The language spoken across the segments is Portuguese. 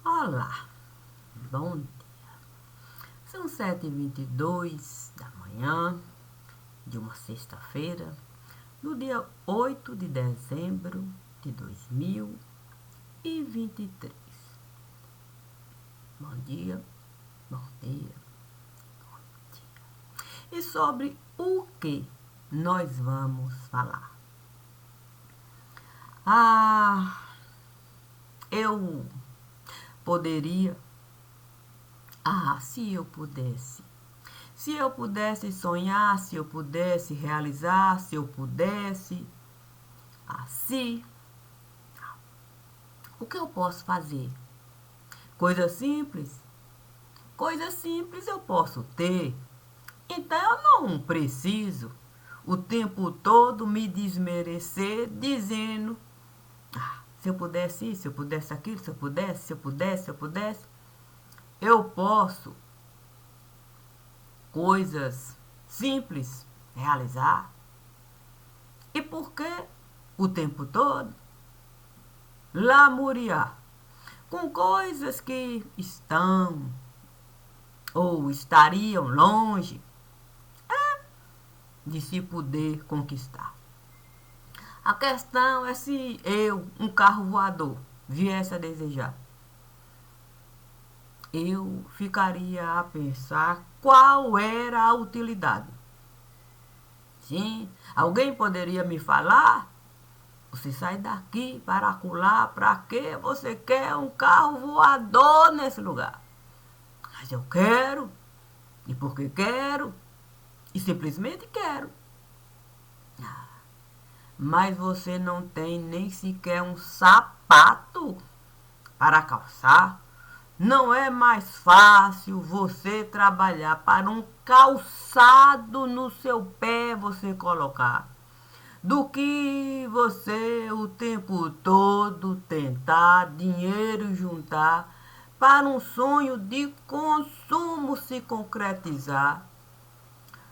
Olá, bom dia. São 7h22 da manhã de uma sexta-feira, no dia 8 de dezembro de 2023. Bom dia, bom dia, bom dia. E sobre o que nós vamos falar? Eu poderia. Se eu pudesse. Se eu pudesse sonhar, se eu pudesse realizar, se eu pudesse. Se. O que eu posso fazer? Coisa simples? Coisa simples eu posso ter. Então eu não preciso o tempo todo me desmerecer dizendo: se eu pudesse isso, se eu pudesse aquilo, se eu pudesse, se eu pudesse, se eu pudesse. Eu posso coisas simples realizar. E por que o tempo todo lamuriar com coisas que estão ou estariam longe de se poder conquistar? A questão é se eu, um carro voador, viesse a desejar. Eu ficaria a pensar qual era a utilidade. Sim, alguém poderia me falar: você sai daqui para acolá, para que você quer um carro voador nesse lugar? Mas eu quero, e porque quero, e simplesmente quero. Mas você não tem nem sequer um sapato para calçar. Não é mais fácil você trabalhar para um calçado no seu pé você colocar, do que você o tempo todo tentar dinheiro juntar para um sonho de consumo se concretizar?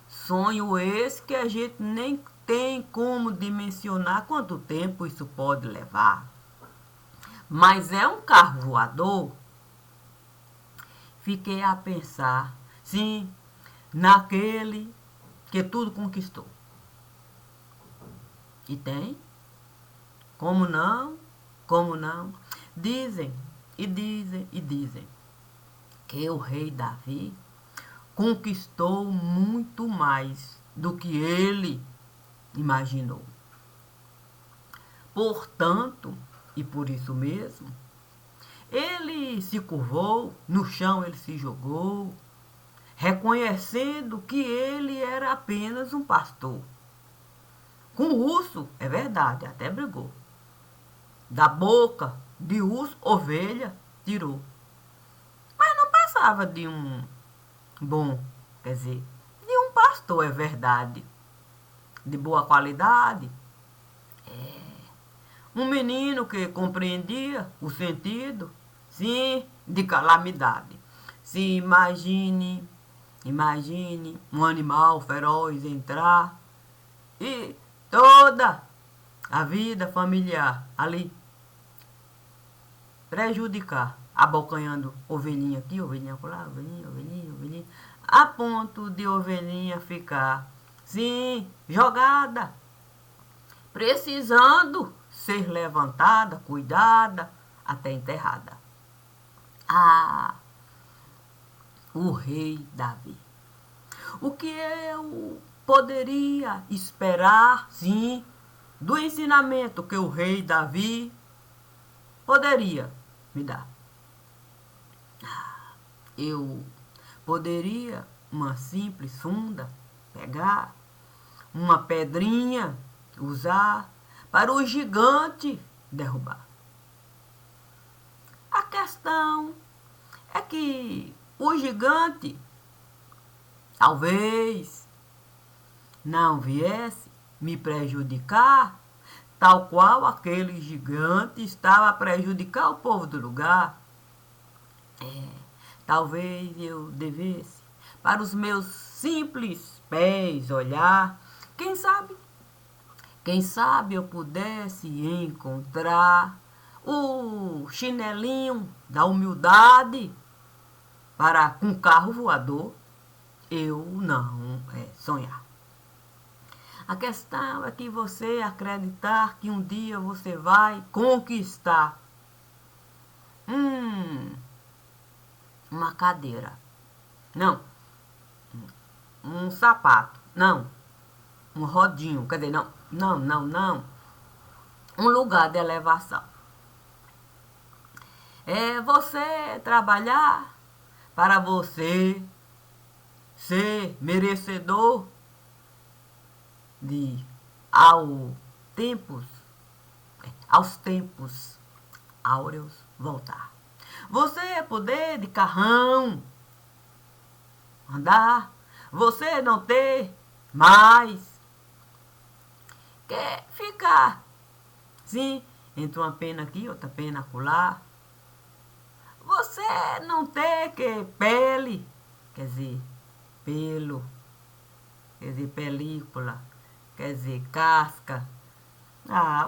Sonho esse que a gente nem tem como dimensionar quanto tempo isso pode levar. Mas é um carro voador? Fiquei a pensar, sim, naquele que tudo conquistou. E tem? Como não? Como não? Dizem, e dizem, e dizem que o rei Davi conquistou muito mais do que ele imaginou. Portanto, e por isso mesmo, ele se curvou, no chão ele se jogou, reconhecendo que ele era apenas um pastor. Com o urso, é verdade, até brigou. Da boca de urso, ovelha tirou. Mas não passava de um bom, quer dizer, de um pastor, é verdade. De boa qualidade. Um menino que compreendia o sentido, sim, de calamidade. Se imagine um animal feroz entrar e toda a vida familiar ali prejudicar, abocanhando ovelhinha aqui, ovelhinha lá, ovelhinha, ovelhinha, ovelhinha, a ponto de ovelhinha ficar, sim, jogada, precisando ser levantada, cuidada, até enterrada. O rei Davi. O que eu poderia esperar, sim, do ensinamento que o rei Davi poderia me dar? Eu poderia, uma simples funda, pegar uma pedrinha, usar para o gigante derrubar. A questão é que o gigante talvez não viesse me prejudicar, tal qual aquele gigante estava a prejudicar o povo do lugar. Talvez eu devesse, para os meus simples pés, olhar. Quem sabe eu pudesse encontrar o chinelinho da humildade para um carro voador, eu não sonhar. A questão é que você acreditar que um dia você vai conquistar uma cadeira. Não. Um sapato. Não. Um rodinho. Quer dizer, não. Um lugar de elevação. É você trabalhar para você ser merecedor de aos tempos áureos voltar. Você poder de carrão andar, você não ter mais quer ficar, sim, entre uma pena aqui, outra pena acolá. Você não ter que pele, quer dizer, pelo, quer dizer, película, quer dizer, casca.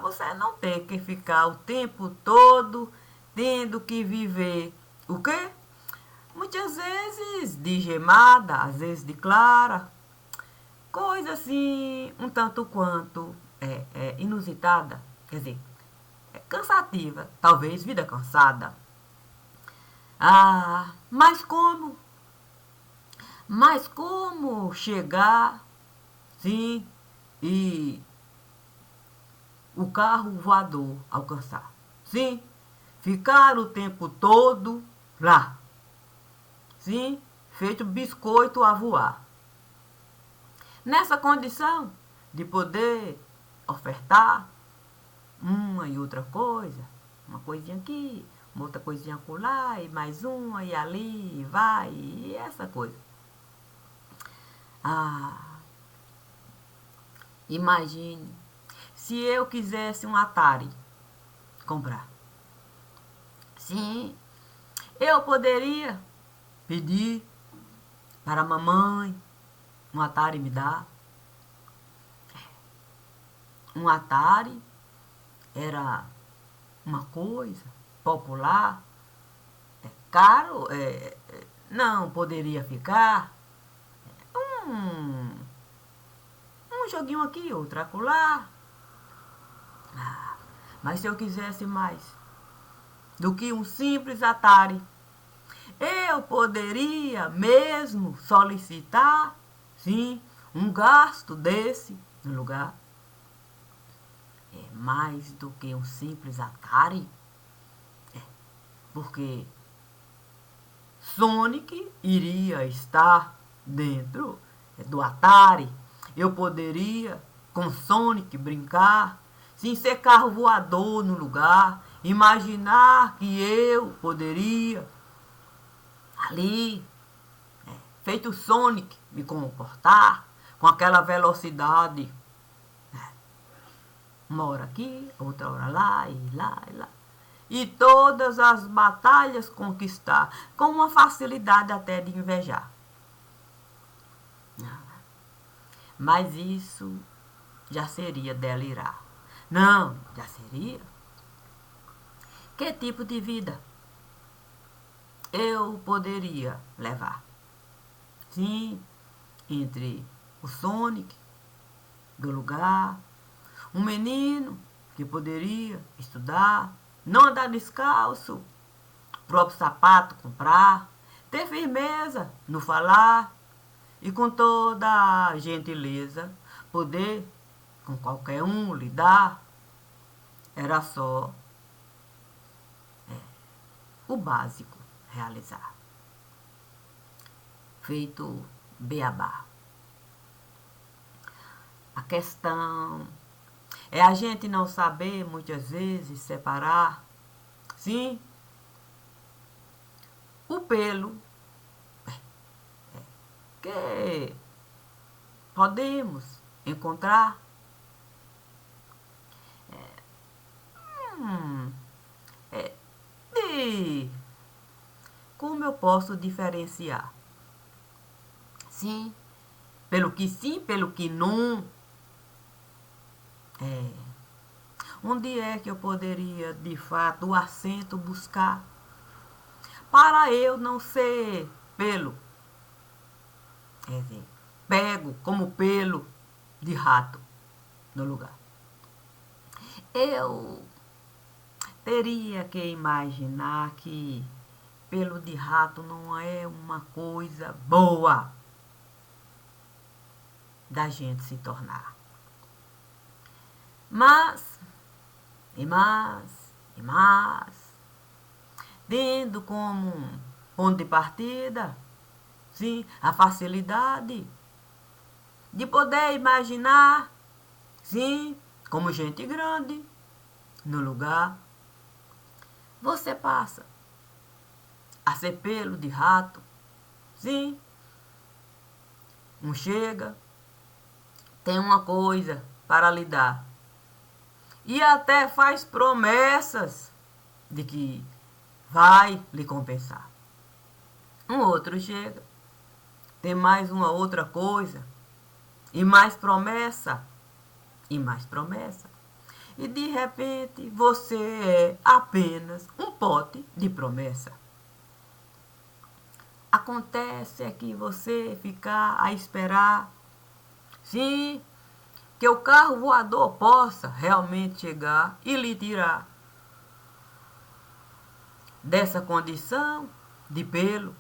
Você não tem que ficar o tempo todo tendo que viver o quê? Muitas vezes de gemada, às vezes de clara. Coisa assim, um tanto quanto inusitada, quer dizer, cansativa, talvez vida cansada. Mas como? Mas como chegar, sim, e o carro voador alcançar? Sim, ficar o tempo todo lá. Sim, feito biscoito a voar. Nessa condição de poder ofertar uma e outra coisa, uma coisinha aqui, uma outra coisinha acolá, e mais uma, e ali, e vai, e essa coisa. Imagine se eu quisesse um Atari comprar. Sim, eu poderia pedir para a mamãe um Atari me dar. Um Atari era uma coisa popular, caro, não poderia ficar. Um joguinho aqui, outro acolá. Mas se eu quisesse mais do que um simples Atari, eu poderia mesmo solicitar, sim, um gasto desse no lugar. Mais do que um simples Atari. Porque Sonic iria estar dentro do Atari. Eu poderia com Sonic brincar, sem ser carro voador no lugar. Imaginar que eu poderia ali, feito Sonic, me comportar com aquela velocidade. Uma hora aqui, outra hora lá, e lá, e lá. E todas as batalhas conquistar, com uma facilidade até de invejar. Mas isso já seria delirar. Não, já seria. Que tipo de vida eu poderia levar? Sim, entre o Sonic do lugar, um menino que poderia estudar, não andar descalço, próprio sapato comprar, ter firmeza no falar e com toda a gentileza poder com qualquer um lidar. Era só o básico realizar. Feito beabá. A questão é a gente não saber, muitas vezes, separar, sim, o pelo que podemos encontrar de como eu posso diferenciar. Sim, pelo que não. Onde é que eu poderia, de fato, o assento buscar? Para eu não ser pelo, quer dizer, pego como pelo de rato no lugar. Eu teria que imaginar que pelo de rato não é uma coisa boa da gente se tornar. Mas, e mais, tendo como ponto de partida, sim, a facilidade de poder imaginar, sim, como gente grande, no lugar, você passa a ser pelo de rato, sim, chega, tem uma coisa para lhe dar. E até faz promessas de que vai lhe compensar. Um outro chega, tem mais uma outra coisa, e mais promessa, e mais promessa. E de repente você é apenas um pote de promessa. Acontece é que você ficar a esperar, sim, que o carro voador possa realmente chegar e lhe tirar dessa condição de pelo,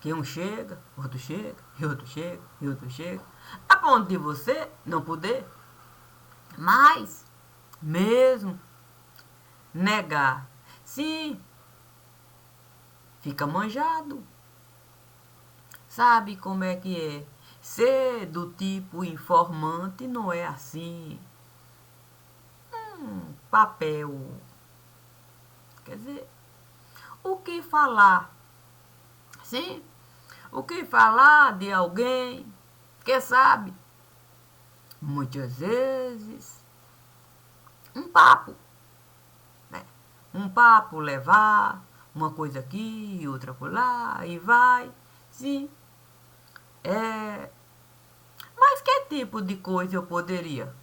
que um chega, outro chega, e outro chega, e outro chega, a ponto de você não poder mais mesmo negar. Sim, fica manjado. Sabe como é que é? Ser do tipo informante não é assim. Papel. Quer dizer, o que falar? Sim, o que falar de alguém que sabe? Muitas vezes, um papo. Né? Um papo levar, uma coisa aqui, outra lá, e vai. Sim, é. Mas que tipo de coisa eu poderia?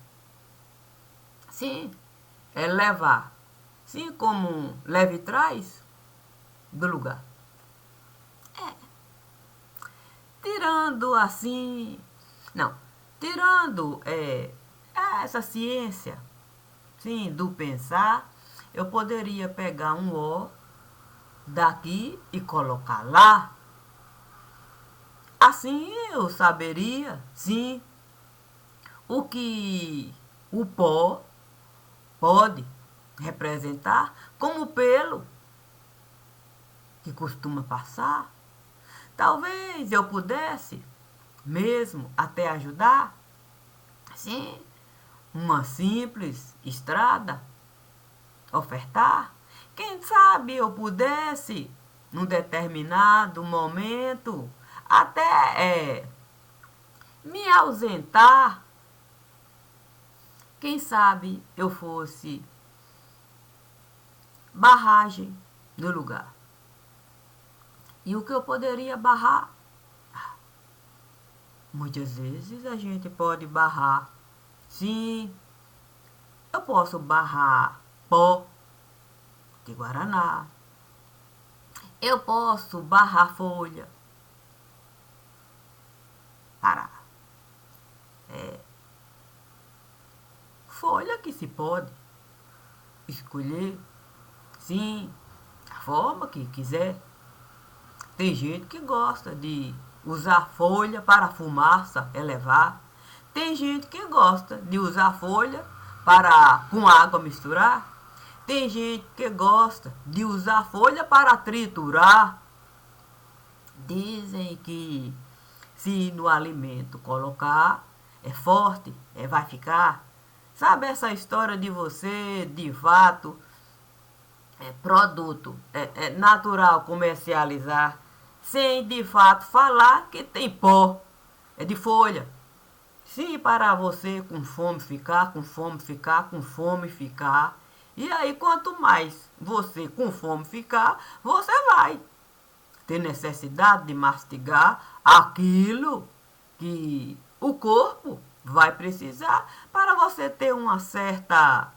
Sim, é levar. Sim, como um leve trás do lugar. Tirando assim. Não, tirando essa ciência, sim, do pensar, eu poderia pegar um O daqui e colocar lá. Assim eu saberia, sim, o que o pó pode representar como pelo que costuma passar. Talvez eu pudesse mesmo até ajudar, sim, uma simples estrada, ofertar. Quem sabe eu pudesse, num determinado momento, até me ausentar. Quem sabe eu fosse barragem no lugar. E o que eu poderia barrar? Muitas vezes a gente pode barrar. Sim, eu posso barrar pó de guaraná. Eu posso barrar folha. Para. Folha que se pode escolher, sim, a forma que quiser. Tem gente que gosta de usar folha para a fumaça elevar. Tem gente que gosta de usar folha para com água misturar. Tem gente que gosta de usar folha para triturar. Dizem que se no alimento colocar, é forte, vai ficar. Sabe essa história de você, de fato, produto natural comercializar, sem de fato falar que tem pó, é de folha. Sim, para você com fome ficar, com fome ficar, com fome ficar. E aí, quanto mais você com fome ficar, você vai ter necessidade de mastigar aquilo que o corpo vai precisar para você ter uma certa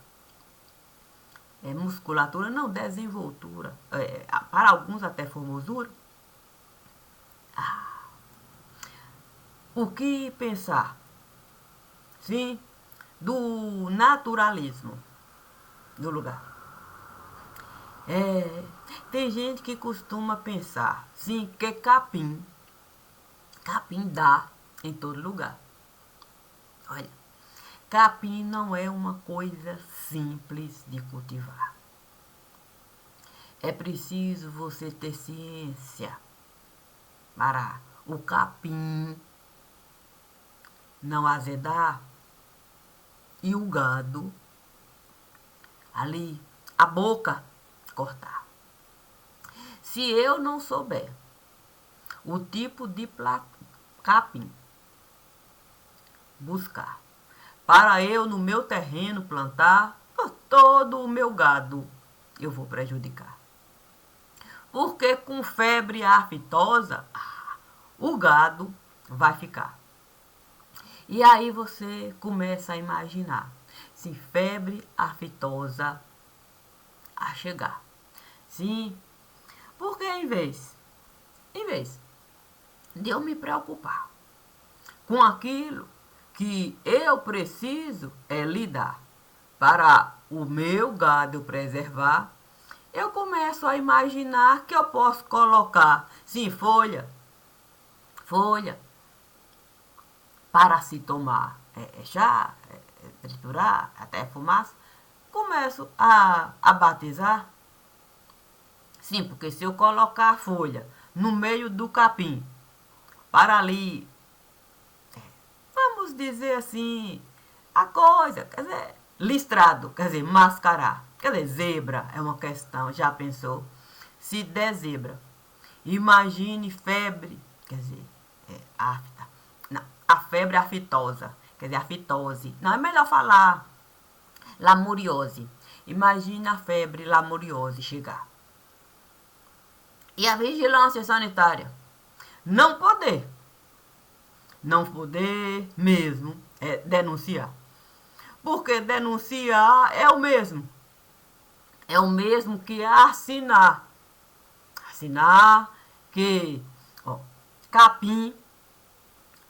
musculatura, não, desenvoltura, para alguns até formosura. O que pensar, sim, do naturalismo do lugar? Tem gente que costuma pensar, sim, que capim dá em todo lugar. Olha, capim não é uma coisa simples de cultivar. É preciso você ter ciência para o capim não azedar e o gado ali, a boca, cortar. Se eu não souber o tipo de capim buscar para eu no meu terreno plantar, todo o meu gado eu vou prejudicar. Porque com febre aftosa, o gado vai ficar. E aí você começa a imaginar se febre aftosa a chegar. Sim, porque em vez de eu me preocupar com aquilo que eu preciso lidar para o meu gado preservar, eu começo a imaginar que eu posso colocar, sim, folha, para se tomar chá, triturar, até fumaça. Começo a batizar. Sim, porque se eu colocar a folha no meio do capim, para ali, vamos dizer assim, a coisa, quer dizer, listrado, quer dizer, mascarar. Quer dizer, zebra é uma questão, já pensou? Se der zebra, imagine febre, quer dizer, afta. Não, a febre aftosa, quer dizer, a fitose. Não, é melhor falar lamuriose. Imagine a febre lamuriose chegar. E a vigilância sanitária não poder mesmo denunciar. Porque denunciar é o mesmo. É o mesmo que assinar. Assinar que capim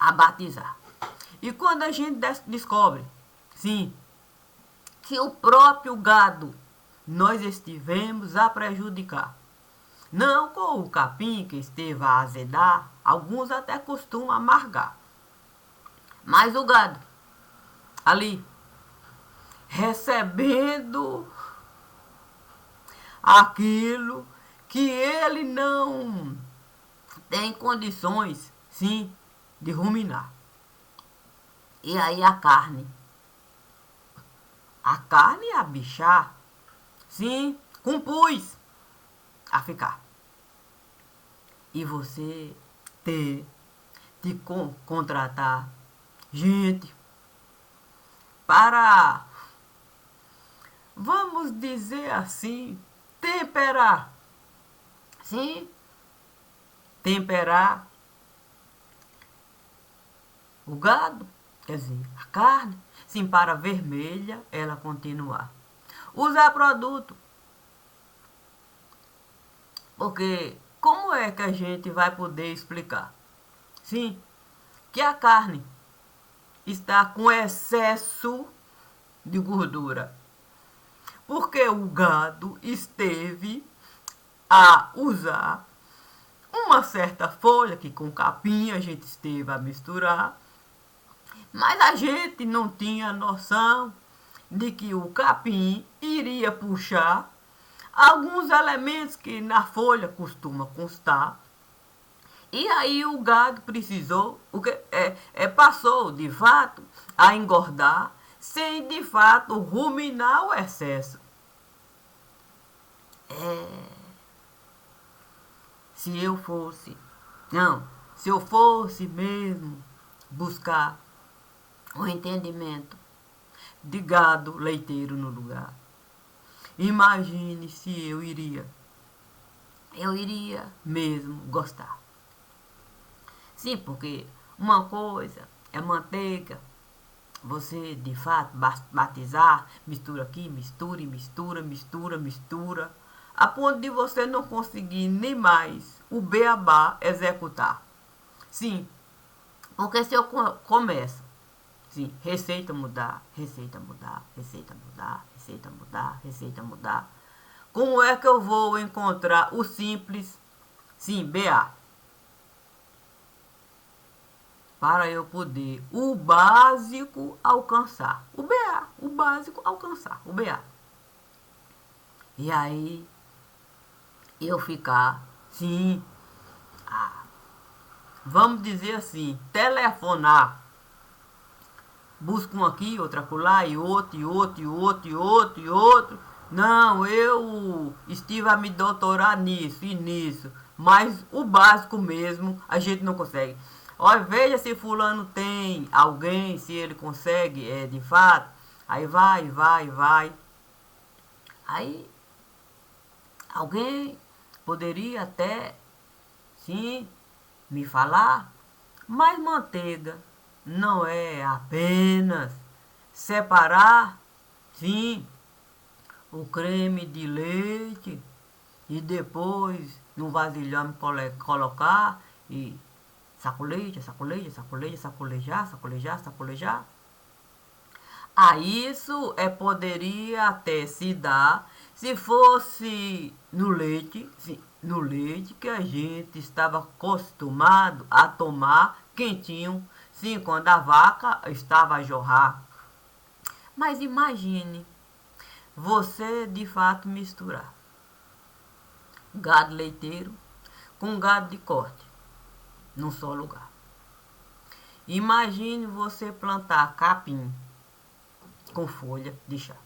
a batizar. E quando a gente descobre, sim, que o próprio gado nós estivemos a prejudicar, não com o capim que esteve a azedar, alguns até costumam amargar, mas o gado ali recebendo aquilo que ele não tem condições, sim, de ruminar. E aí a carne a bichar, sim, compus a ficar. E você ter de contratar gente para, vamos dizer assim, temperar. Sim, temperar o gado, quer dizer, a carne, sim, para vermelha ela continuar. Usar produto, porque como é que a gente vai poder explicar? Sim, que a carne está com excesso de gordura. Porque o gado esteve a usar uma certa folha que com capim a gente esteve a misturar, mas a gente não tinha noção de que o capim iria puxar alguns elementos que na folha costuma constar. E aí o gado precisou, passou de fato a engordar sem de fato ruminar o excesso. Se eu fosse, não, se eu fosse mesmo buscar o entendimento de gado leiteiro no lugar, imagine se eu iria mesmo gostar. Sim, porque uma coisa é manteiga, você de fato batizar, mistura aqui, mistura e mistura, mistura, mistura, a ponto de você não conseguir nem mais o beabá executar. Sim, porque se eu começo, sim, receita mudar, receita mudar, receita mudar, receita mudar, receita mudar, como é que eu vou encontrar o simples, sim, BA? Para eu poder o básico alcançar. O BA, o básico alcançar, o BA. E aí eu ficar, sim, vamos dizer assim, telefonar. Busca um aqui, outro acolá, e outro, e outro, e outro, e outro, e outro. Não, eu estive a me doutorar nisso e nisso. Mas o básico mesmo a gente não consegue. Olha, veja se fulano tem alguém, se ele consegue, de fato. Aí vai, vai, vai. Aí alguém poderia até, sim, me falar, mas manteiga não é apenas separar, sim, o creme de leite e depois no vasilhame colocar e sacoleja, sacoleja, sacoleja, sacolejar, sacolejar, sacolejar. Ah, isso poderia até se dar se fosse no leite, sim, no leite que a gente estava acostumado a tomar quentinho, sim, quando a vaca estava a jorrar. Mas imagine você de fato misturar gado leiteiro com gado de corte num só lugar. Imagine você plantar capim com folha de chá.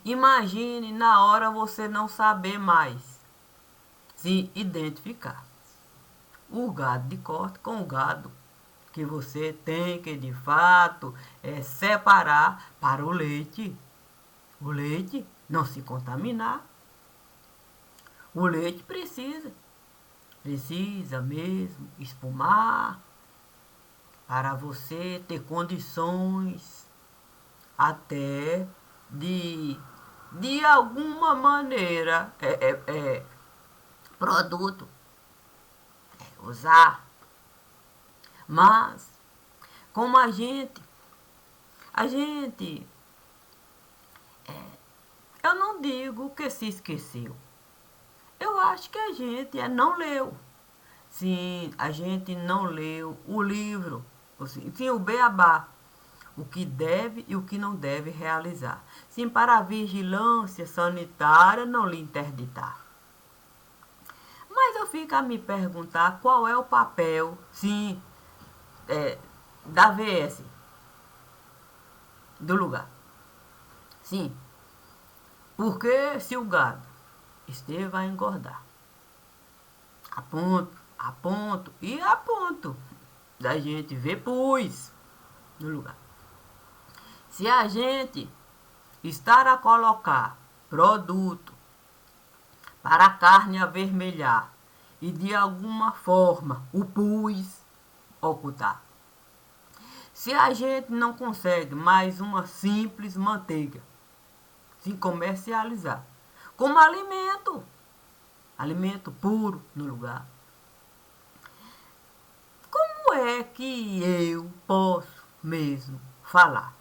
Imagine na hora você não saber mais se identificar o gado de corte com o gado que você tem que de fato separar para o leite. O leite não se contaminar. O leite precisa mesmo espumar para você ter condições até de alguma maneira produto usar. Mas como a gente eu não digo que se esqueceu. Eu acho que a gente não leu. Sim, a gente não leu o livro. Sim, o beabá. O que deve e o que não deve realizar. Sim, para a vigilância sanitária não lhe interditar. Mas eu fico a me perguntar qual é o papel, sim, da VS, do lugar. Sim, porque se o gado esteve a engordar, a ponto e a ponto da gente ver pus no lugar. Se a gente estar a colocar produto para a carne avermelhar e de alguma forma o pus ocultar. Se a gente não consegue mais uma simples manteiga se comercializar como alimento, alimento puro no lugar, como é que eu posso mesmo falar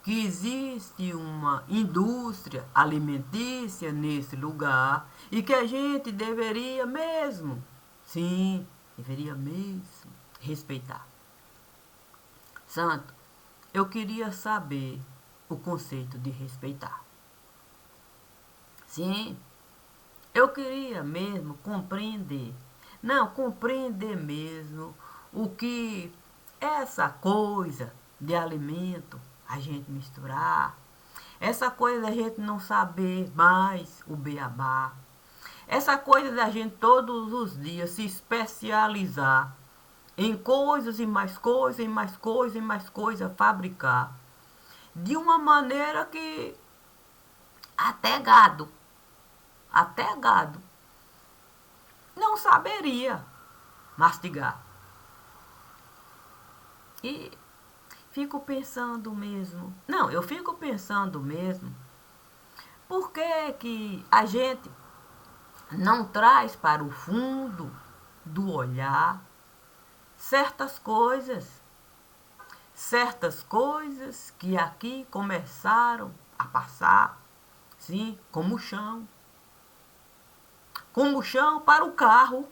que existe uma indústria alimentícia nesse lugar e que a gente deveria mesmo, sim, deveria mesmo respeitar? Santo, eu queria saber o conceito de respeitar. Sim, eu queria mesmo compreender. Não, compreender mesmo o que essa coisa de alimento a gente misturar. Essa coisa da gente não saber mais o beabá. Essa coisa da gente todos os dias se especializar em coisas e mais coisas e mais coisas e mais coisas fabricar. De uma maneira que até gado, até gado, não saberia mastigar. E fico pensando mesmo. Não, eu fico pensando mesmo. Por que a gente não traz para o fundo do olhar certas coisas que aqui começaram a passar, sim, como chão para o carro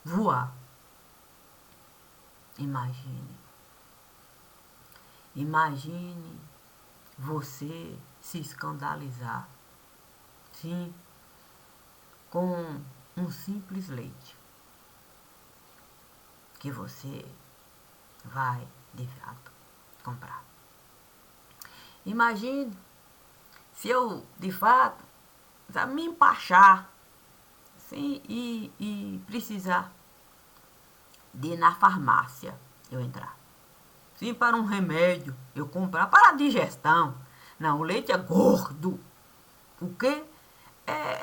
voar. Imagine você se escandalizar, sim, com um simples leite que você vai de fato comprar. Imagine se eu de fato me empachar, sim, e precisar de ir na farmácia eu entrar. Sim, para um remédio eu comprar para a digestão. Não, o leite é gordo. O quê?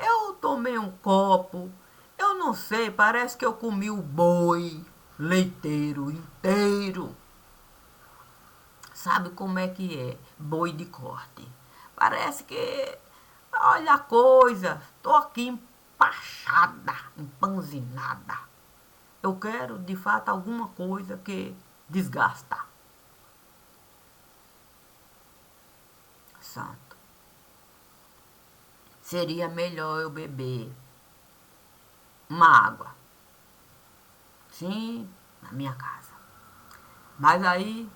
Eu tomei um copo, eu não sei, parece que eu comi o boi leiteiro inteiro. Sabe como é que é? Boi de corte. Parece que, olha a coisa, tô aqui empachada, empanzinada. Eu quero, de fato, alguma coisa que desgasta. Santo. Seria melhor eu beber uma água. Sim, na minha casa. Mas aí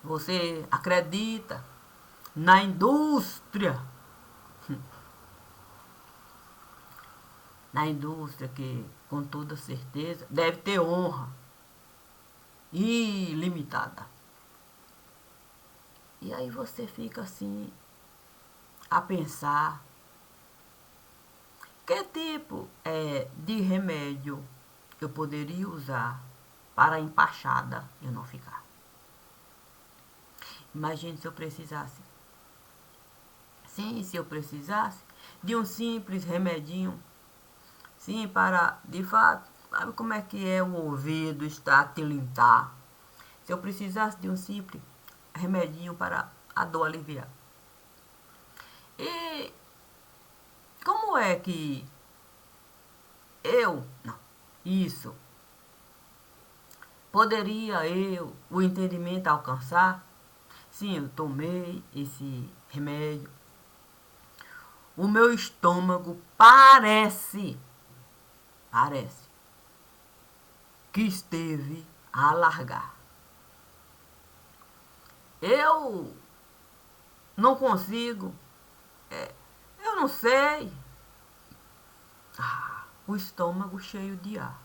você acredita na indústria, na indústria que com toda certeza deve ter honra ilimitada. E aí você fica assim a pensar que tipo de remédio eu poderia usar para a empachada eu não ficar. Imagine se eu precisasse. Sim, se eu precisasse de um simples remedinho. Sim, para, de fato, sabe como é que é o ouvido está a tilintar? Se eu precisasse de um simples remedinho para a dor aliviar. E como é que não, isso, poderia o entendimento alcançar? Sim, eu tomei esse remédio. O meu estômago parece que esteve a alargar. Eu não consigo, eu não sei. O estômago cheio de ar.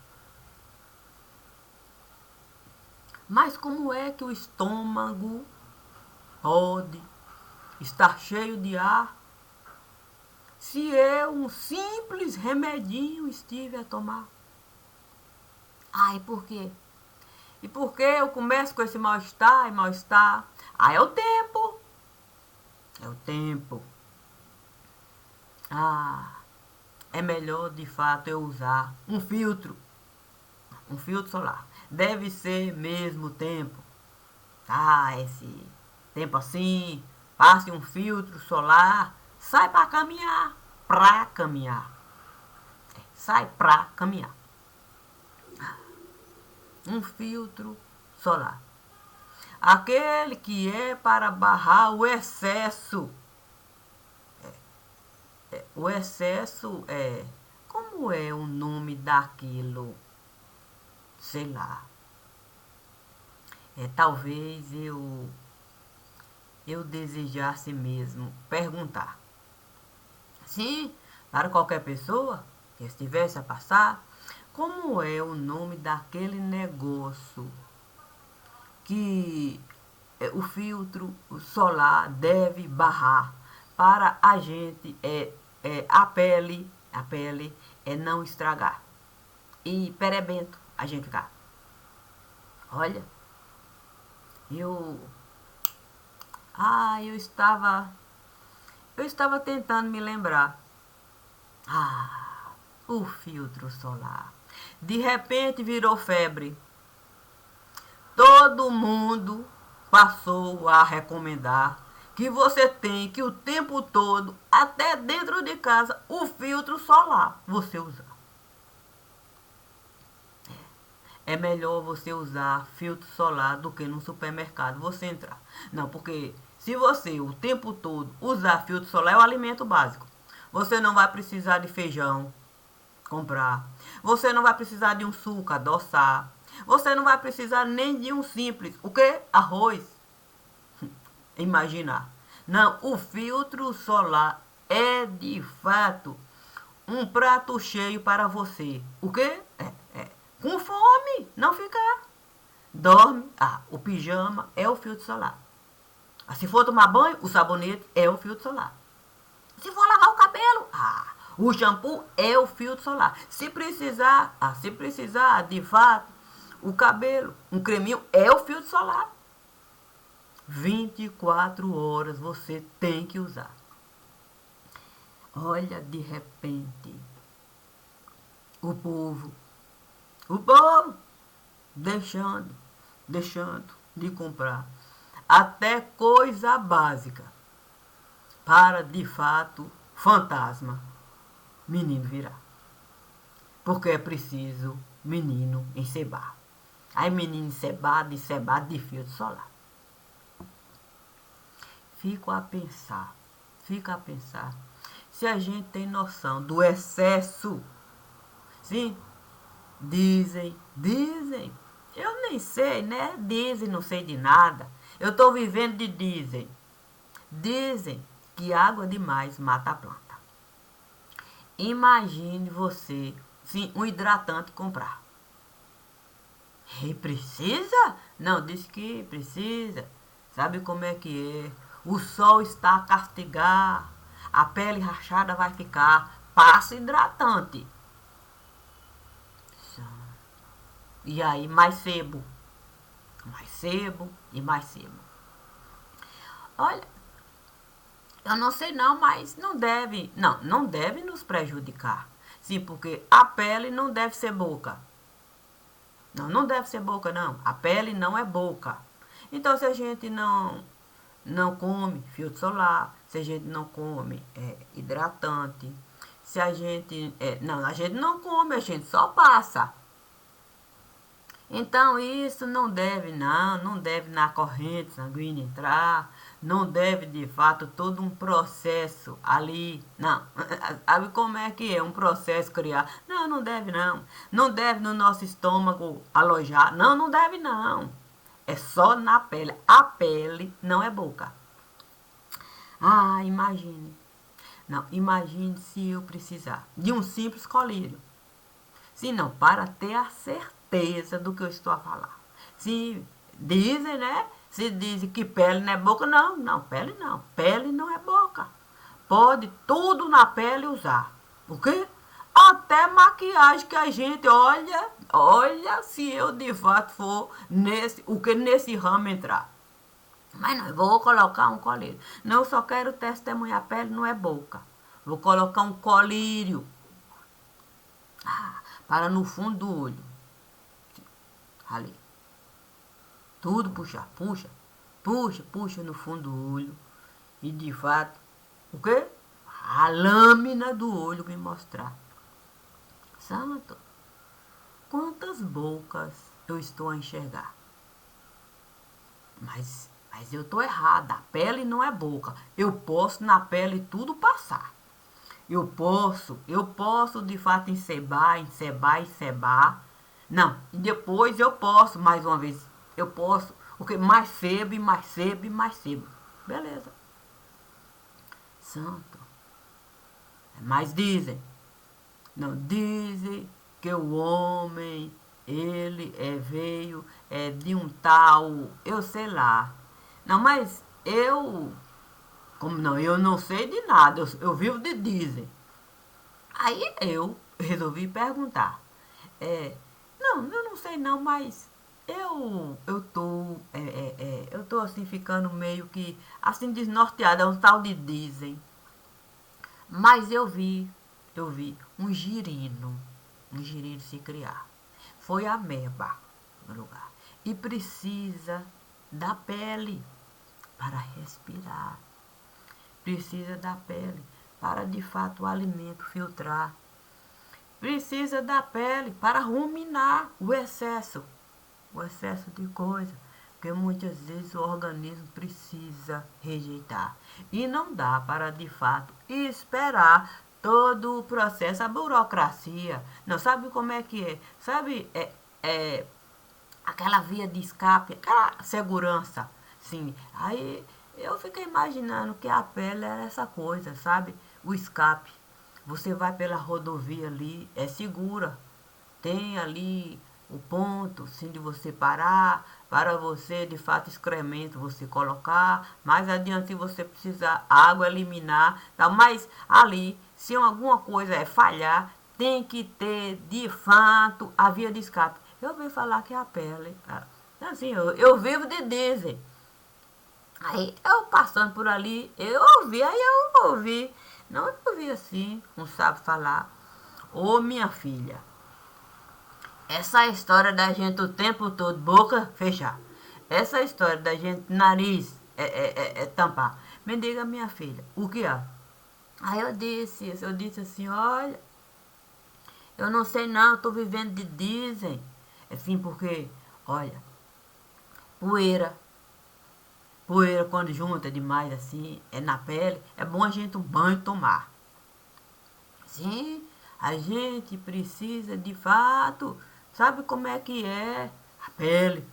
Mas como é que o estômago pode estar cheio de ar se eu um simples remedinho estive a tomar? E por quê? E por que eu começo com esse mal-estar e mal-estar? É o tempo. É o tempo. É melhor de fato eu usar um filtro solar. Deve ser mesmo tempo. Esse tempo assim, passe um filtro solar, sai para caminhar. Pra caminhar. Sai pra caminhar. Um filtro solar. Aquele que é para barrar o excesso. O excesso é. Como é o nome daquilo? Sei lá. Talvez eu desejasse mesmo perguntar. Sim, para qualquer pessoa que estivesse a passar, como é o nome daquele negócio que o filtro solar deve barrar para a gente a pele não estragar e perebento a gente ficar. Olha, eu eu estava tentando me lembrar. O filtro solar. De repente virou febre. Todo mundo passou a recomendar que você tem que o tempo todo, até dentro de casa, o filtro solar você usar. É melhor você usar filtro solar do que no supermercado você entrar. Não, porque se você o tempo todo usar filtro solar, é o alimento básico. Você não vai precisar de feijão comprar. Você não vai precisar de um suco adoçar. Você não vai precisar nem de um simples. O que? Arroz. Imaginar. Não, o filtro solar é de fato um prato cheio para você. O quê? Com fome, não ficar. Dorme, o pijama é o filtro solar. Se for tomar banho, o sabonete é o filtro solar. Se for lavar o cabelo, o shampoo é o filtro solar. Se precisar de fato, o cabelo, um creminho é o filtro solar. 24 horas você tem que usar. Olha, de repente, o povo, o povo deixando de comprar até coisa básica para, de fato, fantasma, menino virar. Porque é preciso menino encebar. Aí menino encebado de filtro solar. Fica a pensar, se a gente tem noção do excesso. Sim, dizem, eu nem sei, né? Dizem, não sei de nada. Eu tô vivendo de dizem que água demais mata a planta. Imagine você, sim, um hidratante comprar. E precisa? Não, diz que precisa. Sabe como é que é? O sol está a castigar, a pele rachada vai ficar. Passa hidratante. E aí, mais sebo. Mais sebo e mais sebo. Olha, eu não sei não, mas não deve nos prejudicar. Sim, porque a pele não deve ser boca. Não deve ser boca, não. A pele não é boca. Então, se a gente não come filtro solar, se a gente não come hidratante, se a gente... não, a gente não come, a gente só passa. Então, isso não deve na corrente sanguínea entrar, não deve, de fato, todo um processo ali, não, sabe como é que é, um processo criar, não deve não, não deve no nosso estômago alojar, não deve não, é só na pele, a pele não é boca. Imagine, não, imagine se eu precisar de um simples colírio. Se não, para ter a certeza do que eu estou a falar. Se dizem, né? Se dizem que pele não é boca, não, pele não. Pele não é boca. Pode tudo na pele usar. O quê? Até maquiagem que a gente olha se eu de fato for nesse ramo entrar. Mas não, eu vou colocar um colírio. Não, eu só quero testemunhar, a pele não é boca. Vou colocar um colírio. Para no fundo do olho. Ali. Tudo puxa no fundo do olho. E de fato, o quê? A lâmina do olho me mostrar. Santo, quantas bocas eu estou a enxergar? Mas eu estou errada. A pele não é boca. Eu posso na pele tudo passar. Eu posso de fato encebar. Não, e depois eu posso, mais uma vez, eu posso, porque mais sebo e mais sebo e mais sebo. Beleza. Santo. Mas dizem que o homem, ele veio de um tal, eu sei lá. Não, mas eu não sei de nada, eu vivo de dizem. Aí eu resolvi perguntar. Eu não sei não, mas eu tô assim ficando meio que assim desnorteada, é um tal de dizem. Mas eu vi um girino se criar. Foi a ameba no lugar. E precisa da pele para respirar. Precisa da pele para, de fato, o alimento filtrar. Precisa da pele para ruminar o excesso de coisa, que muitas vezes o organismo precisa rejeitar. E não dá para, de fato, esperar todo o processo, a burocracia. Não sabe como é que é? Sabe, aquela via de escape, aquela segurança. Sim, aí eu fiquei imaginando que a pele era essa coisa, sabe? O escape. Você vai pela rodovia ali, é segura. Tem ali o ponto, sim, de você parar, para você, de fato, excremento, você colocar. Mais adiante, se você precisar água, eliminar. Tá? Mas ali, se alguma coisa é falhar, tem que ter, de fato, a via de escape. Eu ouvi falar que a pele... Assim, eu vivo de diesel. Aí eu passando por ali, eu ouvi. Não, eu ouvi assim, não sabe falar. Ô minha filha, essa história da gente o tempo todo, boca fechar. Essa história da gente nariz tampar. Me diga, minha filha, o que é? Aí eu disse assim, olha, eu não sei não, eu tô vivendo de diesel. Assim, porque, olha, poeira. Poeira quando junta demais assim, é na pele, é bom a gente um banho tomar. Sim, a gente precisa de fato, sabe como é que é? A pele.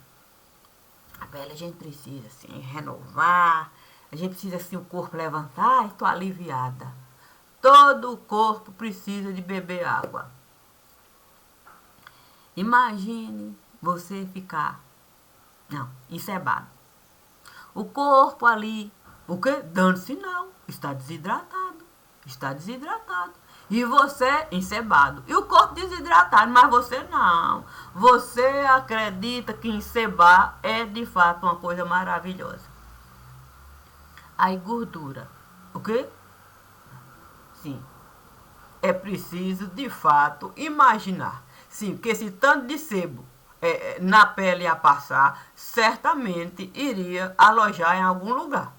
A pele a gente precisa assim, renovar, a gente precisa assim o corpo levantar, estou aliviada. Todo o corpo precisa de beber água. Imagine você ficar, não, encebado. O corpo ali, o quê? Dando sinal. Está desidratado. Está desidratado. E você encebado. E o corpo desidratado, mas você não. Você acredita que encebar é de fato uma coisa maravilhosa. Aí gordura. O quê? Sim. É preciso de fato imaginar. Sim, que esse tanto de sebo na pele a passar, certamente iria alojar em algum lugar.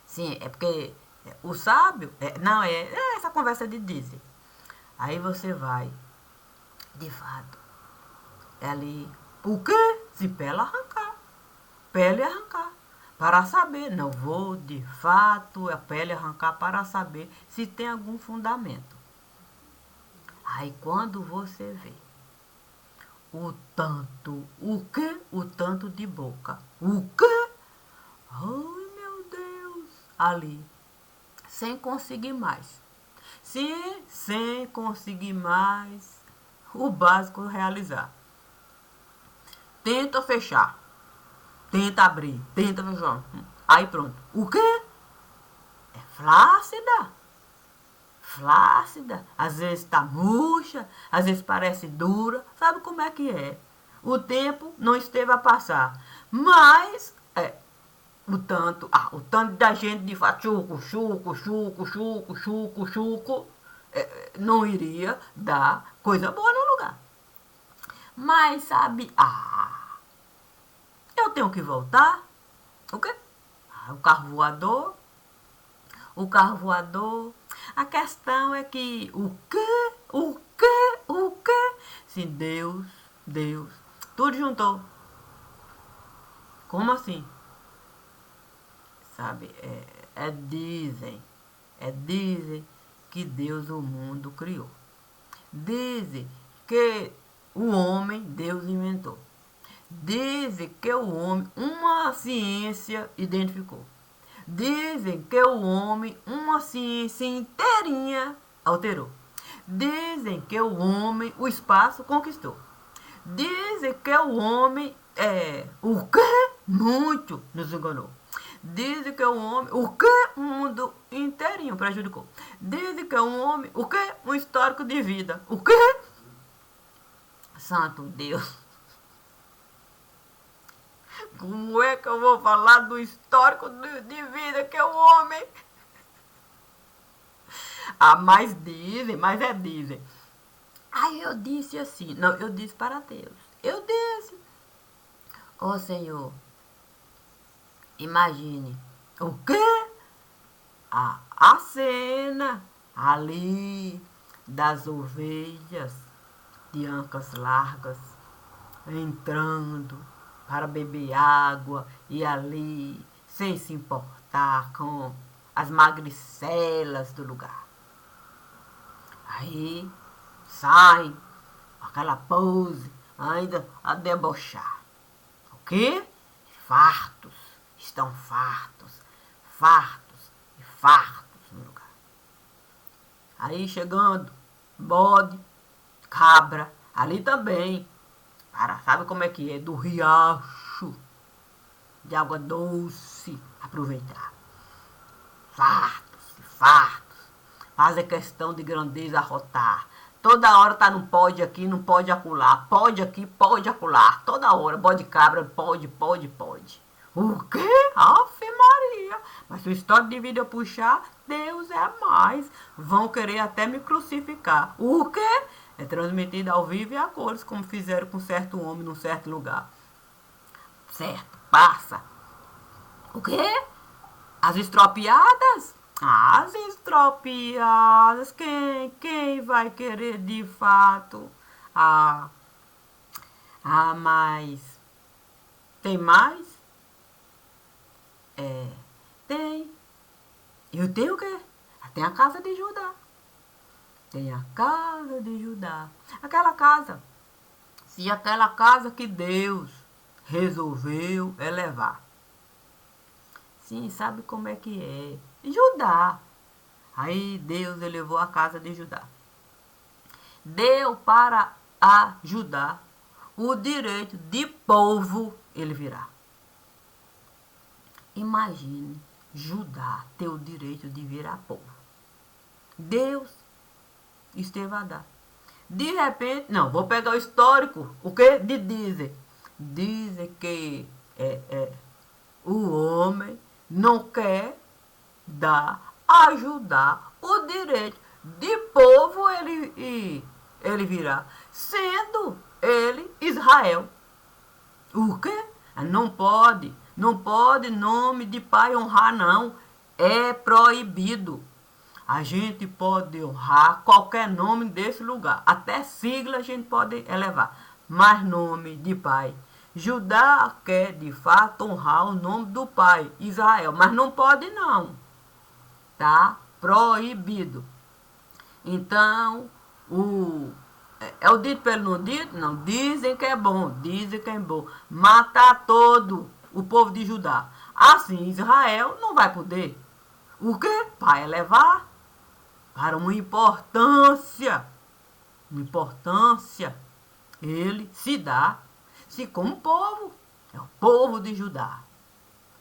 Sim, é porque o sábio, não, essa conversa de dizer. Aí você vai, de fato, é ali, o quê? Se pele arrancar, para saber, não vou, de fato, a pele arrancar para saber se tem algum fundamento. Aí quando você vê o tanto, o quê? O tanto de boca, o quê? Ai, meu Deus, ali, sem conseguir mais. Sim, sem conseguir mais o básico realizar. Tenta fechar, tenta abrir, tenta fechar. Aí pronto. O quê? É flácida. Flácida. Às vezes tá murcha, às vezes parece dura. Sabe como é que é? O tempo não esteve a passar. Mas o tanto da gente de fato, chuco, não iria dar coisa boa no lugar. Mas sabe, eu tenho que voltar. O quê? O carro voador. O carro voador. A questão é que o quê? O quê? O quê? Se Deus, tudo juntou. Como assim? Sabe, dizem que Deus o mundo criou. Dizem que o homem Deus inventou. Dizem que o homem uma ciência identificou. Dizem que o homem uma ciência inteirinha alterou. Dizem que o homem o espaço conquistou. Dizem que o homem o que muito nos enganou. Dizem que o homem o que o mundo inteirinho prejudicou. Dizem que o homem o que um histórico de vida. O que? Santo Deus. Como é que eu vou falar do histórico de vida que é o homem? Mas dizem, dizem. Aí eu disse assim, não, eu disse para Deus. Eu disse, ó Senhor, Imagine. O quê? A cena ali das ovelhas de ancas largas entrando para beber água e ali sem se importar com as magricelas do lugar. Aí saem aquela pose ainda a debochar. O quê? Fartos, estão fartos, fartos e fartos no lugar. Aí chegando, bode, cabra, ali também. Para, sabe como é que é? Do riacho, de água doce, aproveitar. Fartos e fartos. Fazem questão de grandeza arrotar. Toda hora tá no pode aqui, não pode acular. Pode aqui, pode acular. Toda hora, bode cabra, pode. O quê? Ave Maria! Mas se o história de vida eu puxar, Deus é mais. Vão querer até me crucificar. O quê? É transmitido ao vivo e a cores, como fizeram com certo homem num certo lugar. Certo, passa. O quê? As estropiadas? As estropiadas. Quem vai querer de fato? Ah, mas tem mais? É, tem. Eu tenho o quê? Tem a casa de Judá. Tem a casa de Judá. Aquela casa. Se aquela casa que Deus resolveu elevar. Sim, sabe como é que é? Judá. Aí Deus elevou a casa de Judá. Deu para a Judá o direito de povo ele virá. Imagine Judá ter o direito de virar povo. Deus esteve a dar. De repente, não, vou pegar o histórico. O que? De dizer. Dizem que o homem não quer dar, ajudar o direito de povo ele virar. Sendo ele Israel. O quê? Não pode nome de pai honrar, não. É proibido. A gente pode honrar qualquer nome desse lugar. Até sigla a gente pode elevar. Mas nome de pai. Judá quer de fato honrar o nome do pai, Israel. Mas não pode não. Tá proibido. Então, é o dito pelo não dito? Não. Dizem que é bom. Dizem que é bom. Matar todo o povo de Judá. Assim, Israel não vai poder. O quê? Para elevar para uma importância. Ele se dá. Se como povo. É o povo de Judá.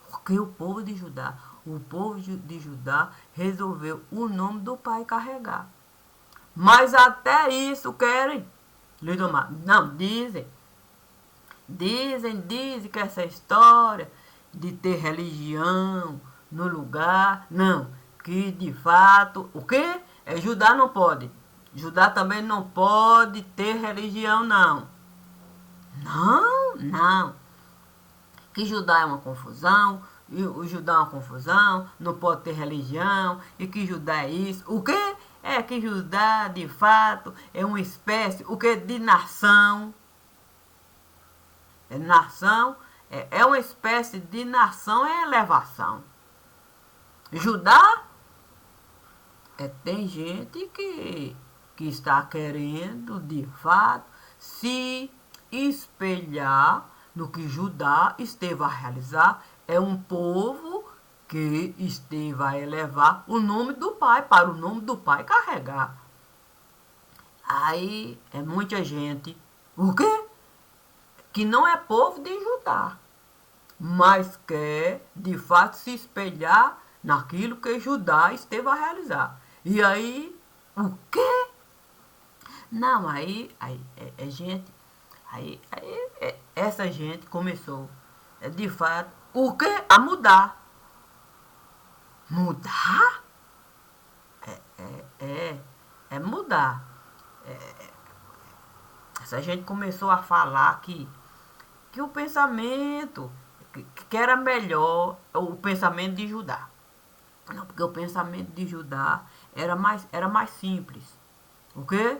Porque o povo de Judá. O povo de Judá resolveu o nome do pai carregar. Mas até isso querem lhe tomar. Não, dizem que essa história de ter religião no lugar, não, que de fato, o quê? Judá não pode. Judá também não pode ter religião, não. Não. Que Judá é uma confusão, e o Judá é uma confusão, não pode ter religião, e que Judá é isso. O quê? É que Judá, de fato, é uma espécie, o que? De nação. Nação, é uma espécie de nação, é elevação. Judá, tem gente que está querendo, de fato, se espelhar no que Judá esteve a realizar. É um povo que esteve a elevar o nome do pai, para o nome do pai carregar. Aí é muita gente, o quê? Que não é povo de Judá, mas quer de fato se espelhar naquilo que Judá esteve a realizar. E aí, o quê? Não, aí gente, essa gente começou, de fato, o quê? A mudar. Mudar? É mudar. Essa gente começou a falar que o pensamento, que era melhor o pensamento de Judá. Não, porque o pensamento de Judá era mais simples. O quê?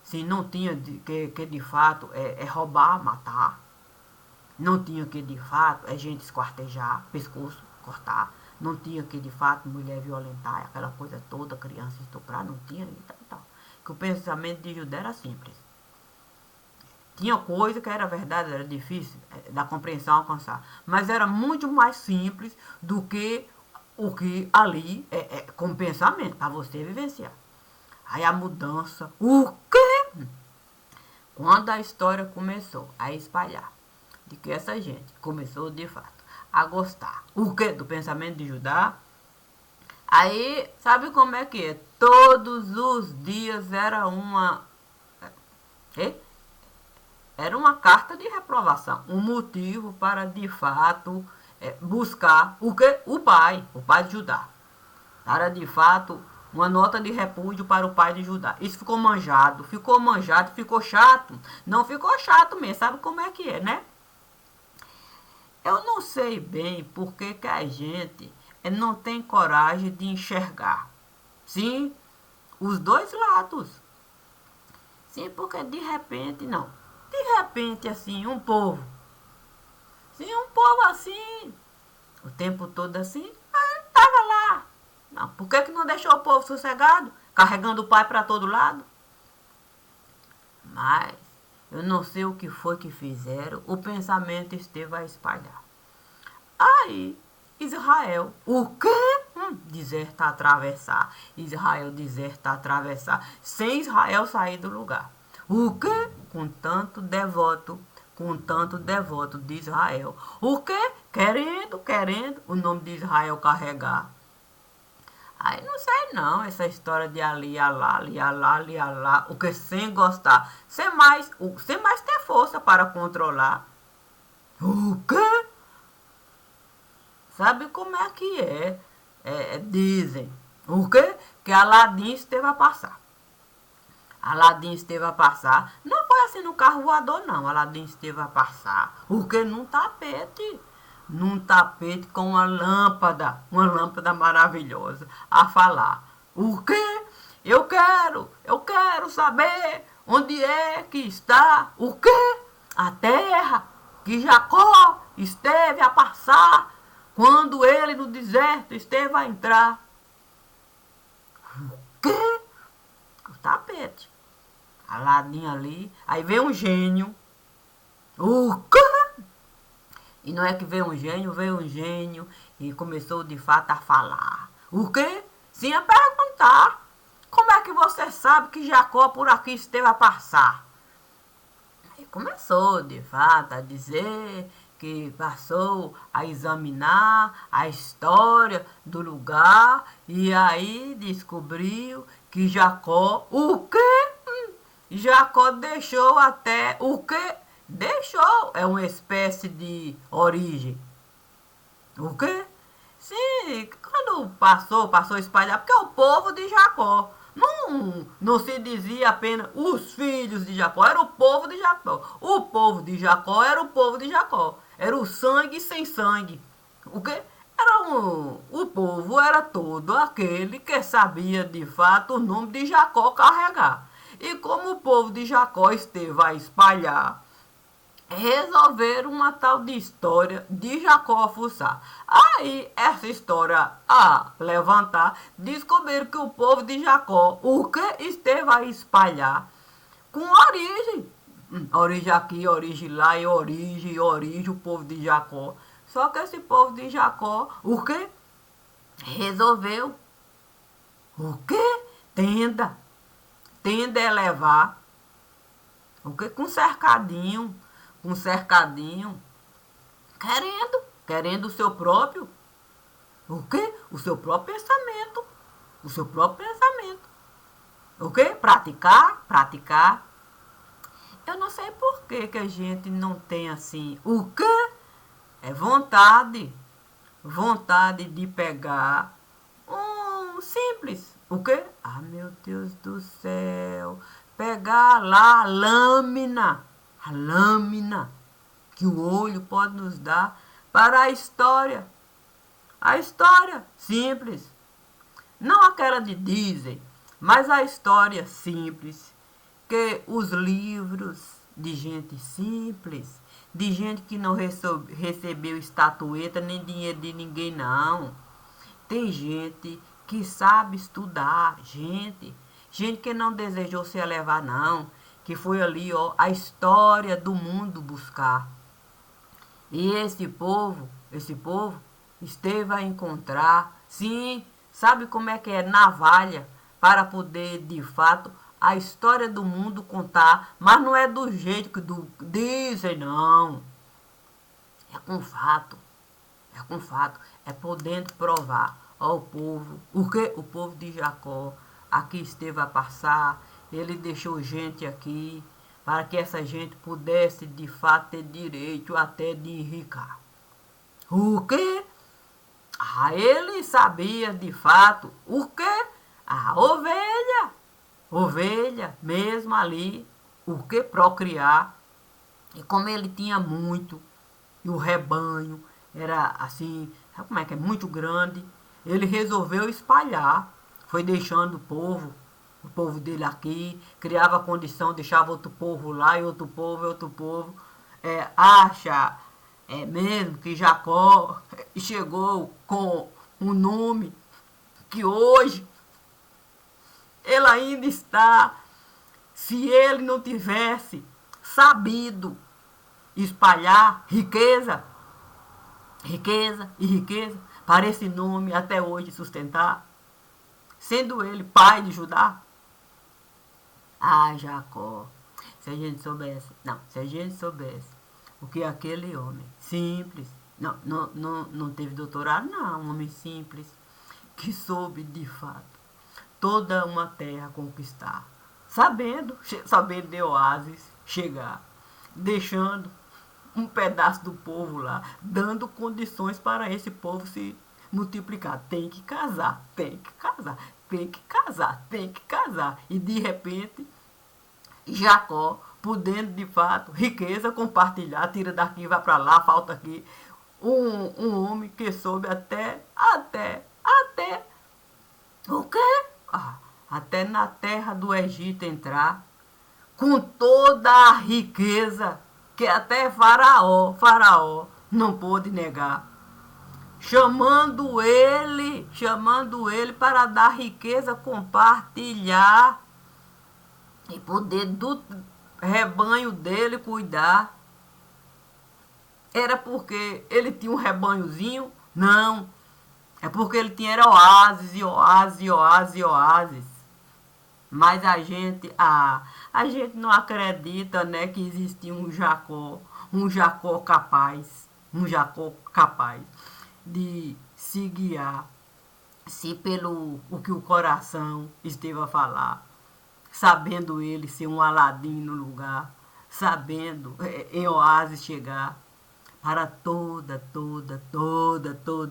Se não tinha que de fato é roubar, matar. Não tinha que de fato é gente esquartejar, pescoço, cortar. Não tinha que de fato mulher violentar, aquela coisa toda, criança estuprar, não tinha e tal. Que o pensamento de Judá era simples. Tinha coisa que era verdade, era difícil da compreensão alcançar. Mas era muito mais simples do que o que ali com pensamento, para você vivenciar. Aí a mudança, o quê? Quando a história começou a espalhar, de que essa gente começou de fato a gostar, o quê? Do pensamento de Judá. Aí, sabe como é que é? Todos os dias era uma... Era uma carta de reprovação, um motivo para de fato buscar o que? O pai de Judá. Era de fato uma nota de repúdio para o pai de Judá. Isso ficou manjado, ficou chato. Não ficou chato mesmo, sabe como é que é, né? Eu não sei bem por que a gente não tem coragem de enxergar. Sim, os dois lados. Sim, porque de repente, não. De repente, assim, um povo. Sim, um povo assim, o tempo todo assim, tava lá. Não, por que não deixou o povo sossegado? Carregando o pai para todo lado? Mas eu não sei o que foi que fizeram, o pensamento esteve a espalhar. Aí, Israel, o quê? Deserta atravessar. Israel deserta atravessar, sem Israel sair do lugar. O quê? Com tanto devoto de Israel. O quê? Querendo o nome de Israel carregar. Aí não sei não, essa história de ali, alá, o que sem gostar, sem mais ter força para controlar. O quê? Sabe como é que dizem. O quê? Que Aladim esteve a passar. Aladim esteve a passar. Não foi assim no carro voador, não. Aladim esteve a passar. O quê? Num tapete. Num tapete com uma lâmpada maravilhosa, a falar. O quê? Eu quero saber onde é que está, o quê? A terra que Jacó esteve a passar quando ele no deserto esteve a entrar. O quê? O tapete. Aladim ali, aí vem um gênio. O quê? E não é que veio um gênio e começou de fato a falar. O quê? Sim, a perguntar. Como é que você sabe que Jacó por aqui esteve a passar? E começou de fato a dizer que passou a examinar a história do lugar e aí descobriu que Jacó, o quê? Jacó deixou até o quê? Deixou, é uma espécie de origem. O quê? Sim, quando passou a espalhar, porque é o povo de Jacó. Não se dizia apenas os filhos de Jacó, era o povo de Jacó. O povo de Jacó era o povo de Jacó. Era o sangue sem sangue. O quê? O povo era todo aquele que sabia de fato o nome de Jacó carregar. E como o povo de Jacó esteve a espalhar, resolveram uma tal de história de Jacó fuçar. Aí, essa história a levantar, descobriram que o povo de Jacó, o que esteve a espalhar, com origem. Origem aqui, origem lá, e origem, o povo de Jacó. Só que esse povo de Jacó, o que? Resolveu. O que? Tenda. Tenda é levar. O que? Com cercadinho. Querendo o seu próprio, o quê? O seu próprio pensamento, o quê? Praticar. Eu não sei por que a gente não tem assim, o quê? É vontade de pegar um simples, o quê? Ah, meu Deus do céu, pegar lá a lâmina, que o olho pode nos dar para a história. A história simples. Não aquela de Disney, mas a história simples. Que os livros de gente simples, de gente que não recebeu estatueta nem dinheiro de ninguém, não. Tem gente que sabe estudar, gente que não desejou se elevar, não, que foi ali, ó, a história do mundo buscar. E esse povo esteve a encontrar, sim, sabe como é que é navalha para poder, de fato, a história do mundo contar, mas não é do jeito que dizem, não. É com fato, é com fato, é podendo provar ao povo, o que o povo de Jacó aqui esteve a passar, ele deixou gente aqui, para que essa gente pudesse de fato ter direito até de enricar. O quê? Ah, ele sabia de fato o quê? A ovelha mesmo ali, o que procriar. E como ele tinha muito, e o rebanho era assim, sabe como é que é? Muito grande, ele resolveu espalhar, foi deixando o povo dele aqui, criava condição, deixava outro povo lá e outro povo. Acha mesmo que Jacó chegou com um nome que hoje ele ainda está, se ele não tivesse sabido espalhar riqueza, para esse nome até hoje sustentar, sendo ele pai de Judá. Ah, Jacó, se a gente soubesse o que aquele homem simples, não teve doutorado, não, um homem simples, que soube de fato toda uma terra conquistar, sabendo de oásis chegar, deixando um pedaço do povo lá, dando condições para esse povo se multiplicar. Tem que casar, tem que casar, tem que casar, tem que casar. E de repente, Jacó, podendo de fato, riqueza, compartilhar, tira daqui, vai para lá, falta aqui. Um homem que soube até, o quê? Até na terra do Egito entrar, com toda a riqueza que até Faraó não pôde negar, chamando ele para dar riqueza, compartilhar e poder do rebanho dele cuidar. Era porque ele tinha um rebanhozinho? Não. É porque ele tinha oásis e oásis e oásis e oásis. Mas a gente não acredita, né, que existia um Jacó capaz de se guiar, se pelo o que o coração esteve a falar, sabendo ele ser um Aladim no lugar, sabendo em oásis chegar para toda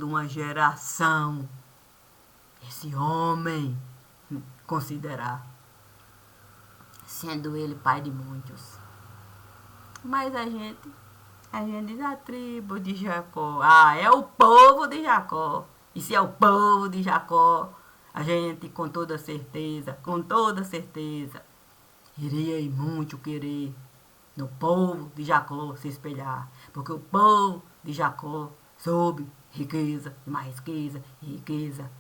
uma geração. Esse homem considerar, sendo ele pai de muitos. Mas a gente da tribo de Jacó, é o povo de Jacó. E se é o povo de Jacó, a gente com toda certeza, iria muito querer no povo de Jacó se espelhar. Porque o povo de Jacó soube riqueza, mais riqueza,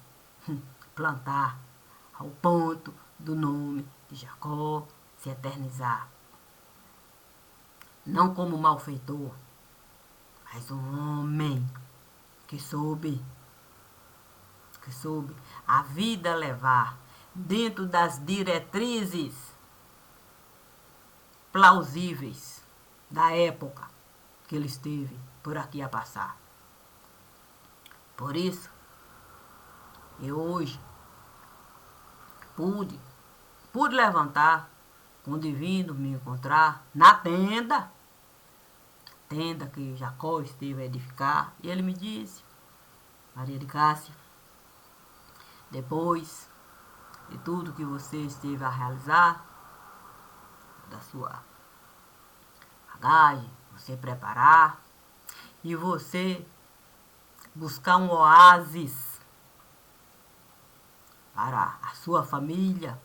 plantar ao ponto do nome de Jacó se eternizar. Não como malfeitor, mas um homem que soube a vida levar dentro das diretrizes plausíveis da época que ele esteve por aqui a passar. Por isso, eu hoje pude levantar com o divino me encontrar na tenda que Jacó esteve a edificar, e ele me disse: Maria de Cássia, depois de tudo que você esteve a realizar, da sua bagagem, você preparar, e você buscar um oásis para a sua família,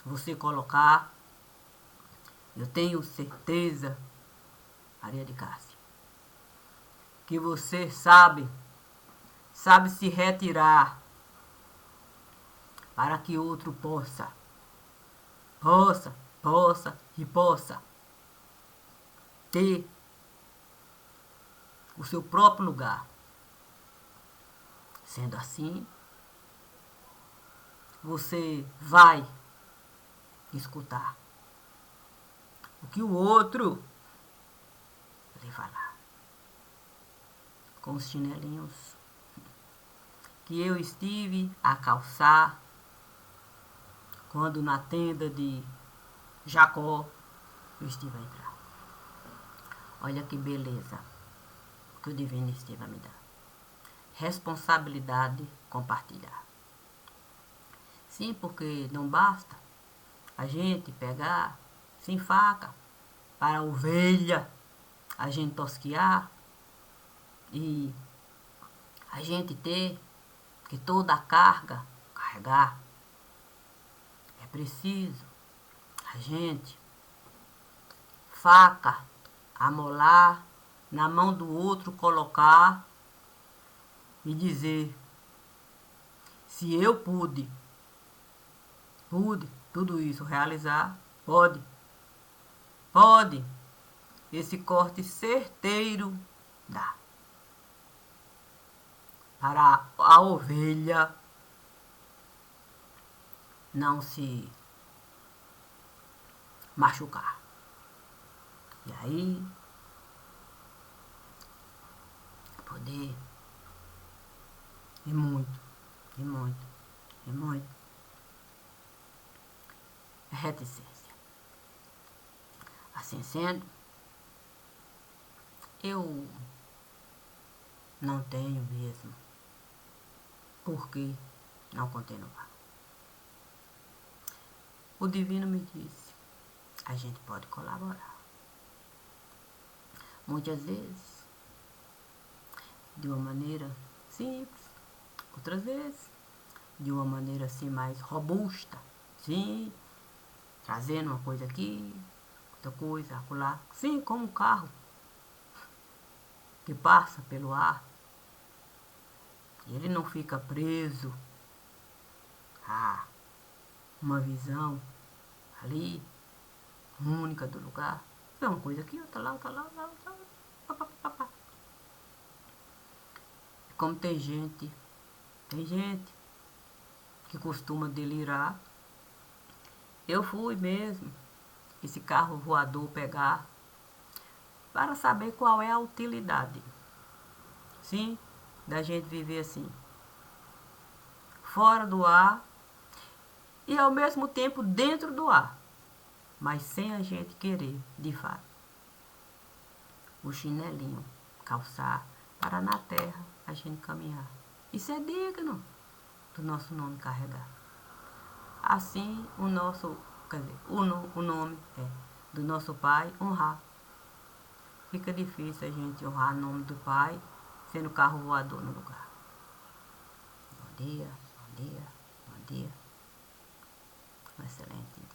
você colocar, eu tenho certeza, Maria de Cássia, que você sabe se retirar para que outro possa ter o seu próprio lugar. Sendo assim, você vai escutar o que o outro lhe falar. Com os chinelinhos que eu estive a calçar quando na tenda de Jacó eu estive a entrar. Olha que beleza que o Divino esteve a me dar. Responsabilidade compartilhar. Sim, porque não basta a gente pegar sem faca para a ovelha, a gente tosquiar e a gente ter que toda a carga carregar. É preciso a gente faca amolar na mão do outro, colocar e dizer: se eu pude tudo isso realizar, pode esse corte certeiro dá para a ovelha não se machucar. E aí poder e muito é reticência. Assim sendo, eu não tenho mesmo por que não continuar. O Divino me disse, a gente pode colaborar. Muitas vezes, de uma maneira simples, outras vezes, de uma maneira assim mais robusta, sim, trazendo uma coisa aqui, outra coisa acolá, sim, como um carro que passa pelo ar. Ele não fica preso a uma visão ali, única do lugar. É uma coisa aqui, outra lá, outra lá, outra lá. Como tem gente que costuma delirar. Eu fui mesmo esse carro voador pegar para saber qual é a utilidade, sim, da gente viver assim, fora do ar e ao mesmo tempo dentro do ar, mas sem a gente querer, de fato, o chinelinho calçar para na terra a gente caminhar. Isso é digno do nosso nome carregar. Assim o nosso, quer dizer, o nome do nosso Pai honrar. Fica difícil a gente honrar o nome do Pai sendo carro voador no lugar. Bom dia, bom dia, bom dia. Um excelente dia.